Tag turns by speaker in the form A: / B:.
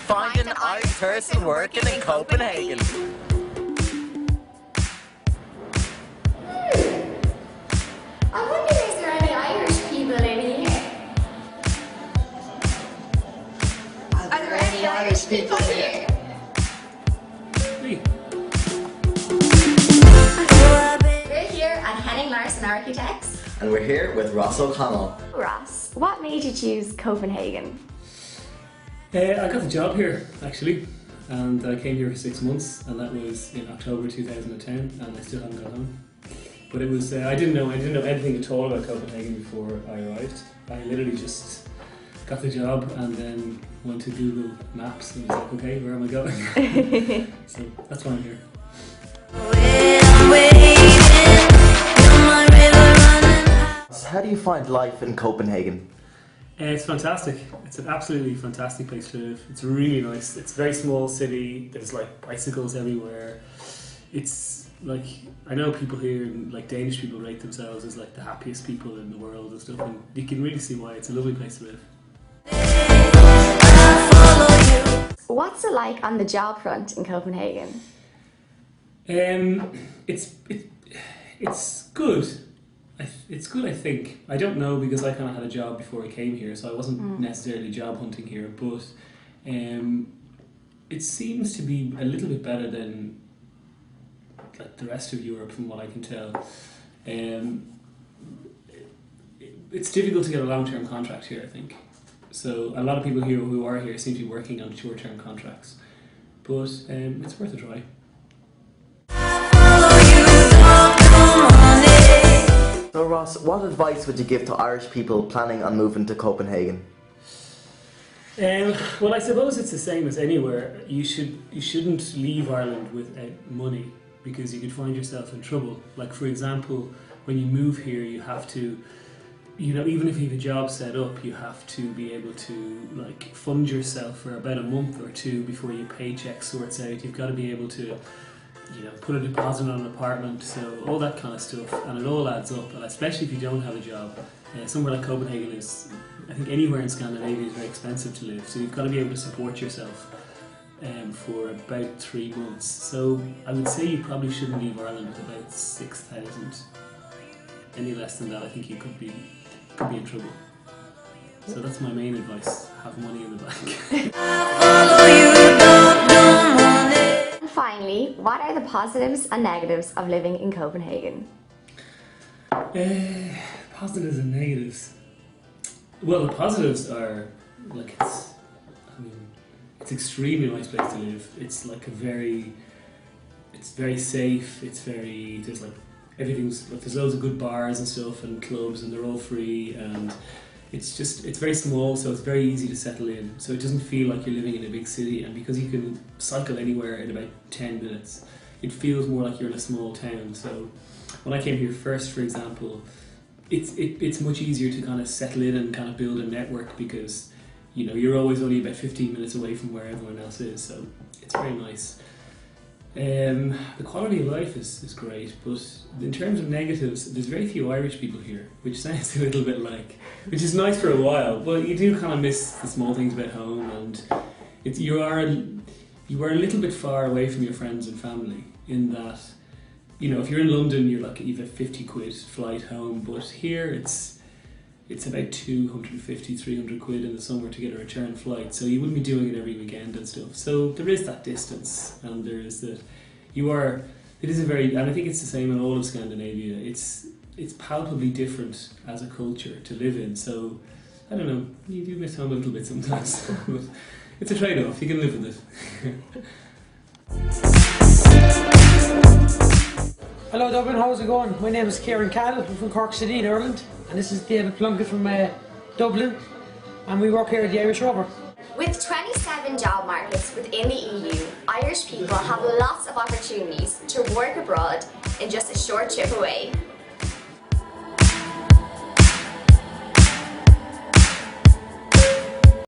A: Find an Irish person working in Copenhagen.
B: I wonder, is there any Irish people in here? Are there any Irish people here? We're here at Henning Larsen Architects.
A: And we're here with Ross O'Connell.
B: Ross, what made you choose Copenhagen?
C: I got the job here actually, and I came here for 6 months, and that was in October 2010, and I still haven't got home. But it was I didn't know anything at all about Copenhagen before I arrived. I literally just got the job and then went to Google Maps and was like, okay, where am I going? So that's why I'm here.
A: So how do you find life in Copenhagen?
C: It's fantastic. It's an absolutely fantastic place to live. It's really nice. It's a very small city. There's like bicycles everywhere. It's like, I know people here, like Danish people, rate themselves as like the happiest people in the world and stuff, and you can really see why. It's a lovely place to live.
B: What's it like on the job front in Copenhagen?
C: It's good. It's good, I think. I don't know, because I kind of had a job before I came here, so I wasn't necessarily job hunting here, but it seems to be a little bit better than like the rest of Europe, from what I can tell. It's difficult to get a long-term contract here, I think. So a lot of people here who are here seem to be working on short-term contracts, but it's worth a try.
A: So Ross, what advice would you give to Irish people planning on moving to Copenhagen?
C: Well, I suppose it's the same as anywhere. You shouldn't leave Ireland without money, because you could find yourself in trouble. Like, for example, when you move here, you have to, even if you have a job set up, you have to be able to like fund yourself for about a month or two before your paycheck sorts out. You've got to be able to put a deposit on an apartment, so all that kind of stuff, and it all adds up, and especially if you don't have a job. Somewhere like Copenhagen is, I think anywhere in Scandinavia is very expensive to live, so you've got to be able to support yourself for about 3 months. So I would say you probably shouldn't leave Ireland with about 6,000. Any less than that, I think you could be in trouble. So that's my main advice: have money in the bank.
B: Finally, what are the positives and negatives of living in Copenhagen?
C: Positives and negatives. Well, the positives are like it's extremely nice place to live. It's like it's very safe. There's like everything's like, there's loads of good bars and stuff and clubs, and they're all free, and it's very small, so it's very easy to settle in. So it doesn't feel like you're living in a big city, and because you can cycle anywhere in about 10 minutes, it feels more like you're in a small town. So when I came here first, for example, it's much easier to kind of settle in and kind of build a network, because you're always only about 15 minutes away from where everyone else is, so it's very nice. The quality of life is great, but in terms of negatives, there's very few Irish people here, which sounds a little bit like, which is nice for a while, but you do kind of miss the small things about home, and you are a little bit far away from your friends and family, in that, if you're in London, you're like, you have a 50 quid flight home, but here it's about 250, 300 quid in the summer to get a return flight, so you wouldn't be doing it every weekend and stuff. So there is that distance, and there is that it is a very, and I think it's the same in all of Scandinavia, it's palpably different as a culture to live in, so I don't know, you do miss home a little bit sometimes, but it's a trade-off, you can live with it.
D: Hello Dublin, how's it going? My name is Kieran Caddell, I'm from Cork City in Ireland, and this is David Plunkett from Dublin, and we work here at the Irish Rover.
B: With 27 job markets within the EU, Irish people have lots of opportunities to work abroad in just a short trip away.